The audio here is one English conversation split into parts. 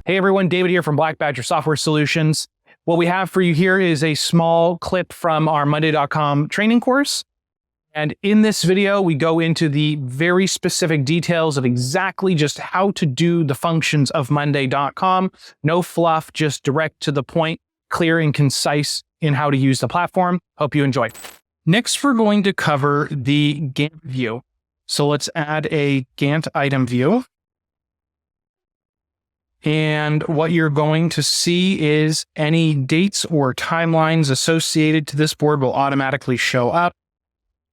Hey everyone, David here from Black Badger Software Solutions. What we have for you here is a small clip from our Monday.com training course. And in this video, we go into the very specific details of exactly just how to do the functions of Monday.com. No fluff, just direct to the point, clear and concise in how to use the platform. Hope you enjoy. Next, we're going to cover the Gantt view. So let's add a Gantt item view. And what you're going to see is any dates or timelines associated to this board will automatically show up.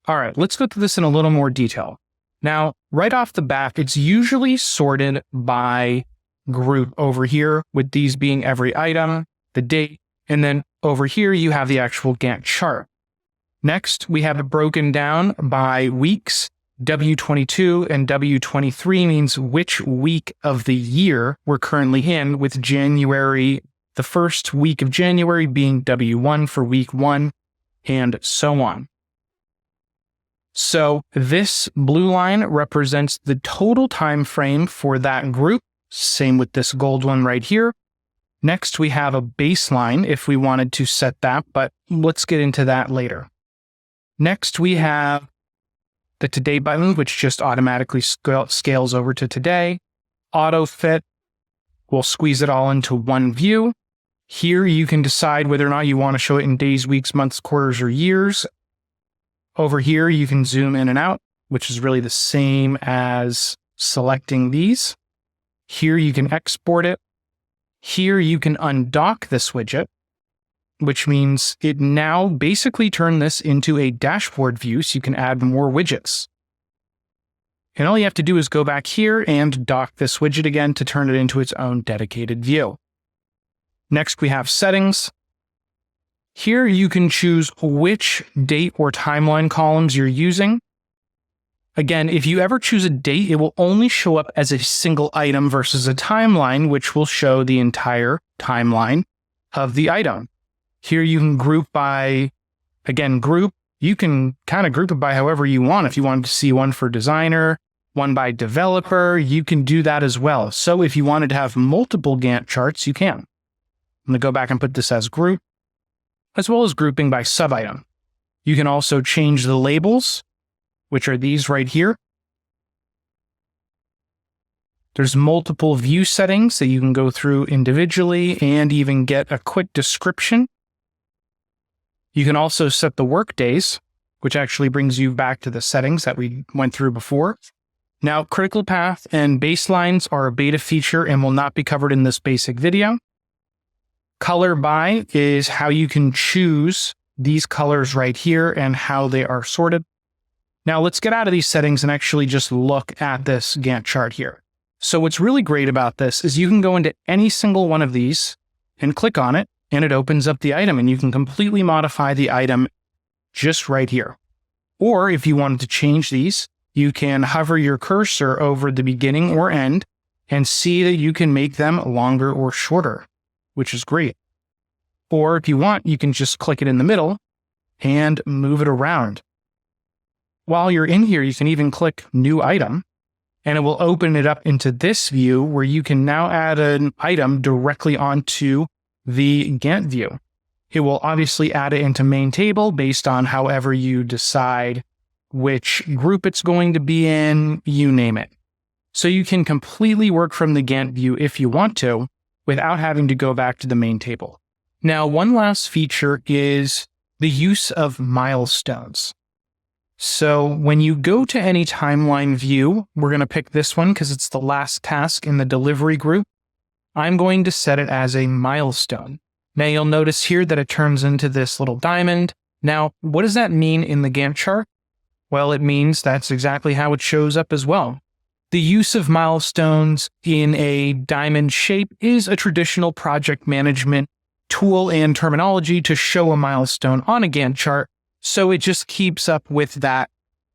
All right, let's go through this in a little more detail. Now, right off the bat, it's usually sorted by group over here, with these being every item, the date, and then over here you have the actual Gantt chart. Next, we have it broken down by weeks. W22 and W23 means which week of the year we're currently in, with January, the first week of January being W1 for week 1, and so on. So this blue line represents the total time frame for that group. Same with this gold one right here. Next, we have a baseline if we wanted to set that, but let's get into that later. Next, we have the Today button, which just automatically scales over to today. Auto fit will squeeze it all into one view. Here you can decide whether or not you want to show it in days, weeks, months, quarters, or years. Over here, you can zoom in and out, which is really the same as selecting these. Here you can export it. Here you can undock this widget, which means it now basically turned this into a dashboard view so you can add more widgets. And all you have to do is go back here and dock this widget again to turn it into its own dedicated view. Next, we have settings. Here you can choose which date or timeline columns you're using. Again, if you ever choose a date, it will only show up as a single item versus a timeline, which will show the entire timeline of the item. Here you can group by, again, you can kind of group it by however you want. If you wanted to see one for designer, one by developer, you can do that as well. So if you wanted to have multiple Gantt charts, you can. I'm going to go back and put this as group, as well as grouping by sub-item. You can also change the labels, which are these right here. There's multiple view settings that you can go through individually and even get a quick description. You can also set the work days, which actually brings you back to the settings that we went through before. Now, critical path and baselines are a beta feature and will not be covered in this basic video. Color by is how you can choose these colors right here and how they are sorted. Now, let's get out of these settings and actually just look at this Gantt chart here. So what's really great about this is you can go into any single one of these and click on it, and it opens up the item, and you can completely modify the item just right here. Or if you wanted to change these, you can hover your cursor over the beginning or end and see that you can make them longer or shorter, which is great. Or if you want, you can just click it in the middle and move it around. While you're in here, you can even click New Item, and it will open it up into this view where you can now add an item directly onto the Gantt view. It will obviously add it into main table based on however you decide which group it's going to be in, you name it. So you can completely work from the Gantt view if you want to, without having to go back to the main table. Now, one last feature is the use of milestones. So when you go to any timeline view, we're going to pick this one because it's the last task in the delivery group. I'm going to set it as a milestone. Now you'll notice here that it turns into this little diamond. Now, what does that mean in the Gantt chart? Well, it means that's exactly how it shows up as well. The use of milestones in a diamond shape is a traditional project management tool and terminology to show a milestone on a Gantt chart. So it just keeps up with that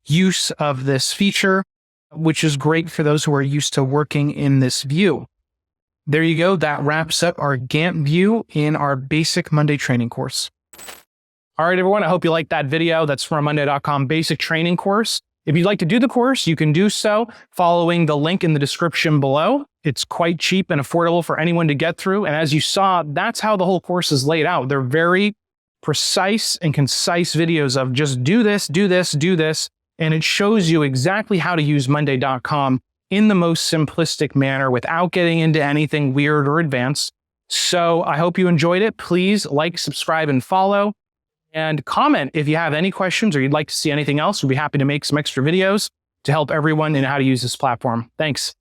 use of this feature, which is great for those who are used to working in this view. There you go. That wraps up our Gantt view in our basic Monday training course. All right, everyone. I hope you liked that video. That's from our Monday.com basic training course. If you'd like to do the course, you can do so following the link in the description below. It's quite cheap and affordable for anyone to get through. And as you saw, that's how the whole course is laid out. They're very precise and concise videos of just do this, do this, do this. And it shows you exactly how to use Monday.com in the most simplistic manner without getting into anything weird or advanced. So I hope you enjoyed it. Please like, subscribe, and follow. And comment if you have any questions or you'd like to see anything else. We'd be happy to make some extra videos to help everyone in how to use this platform. Thanks.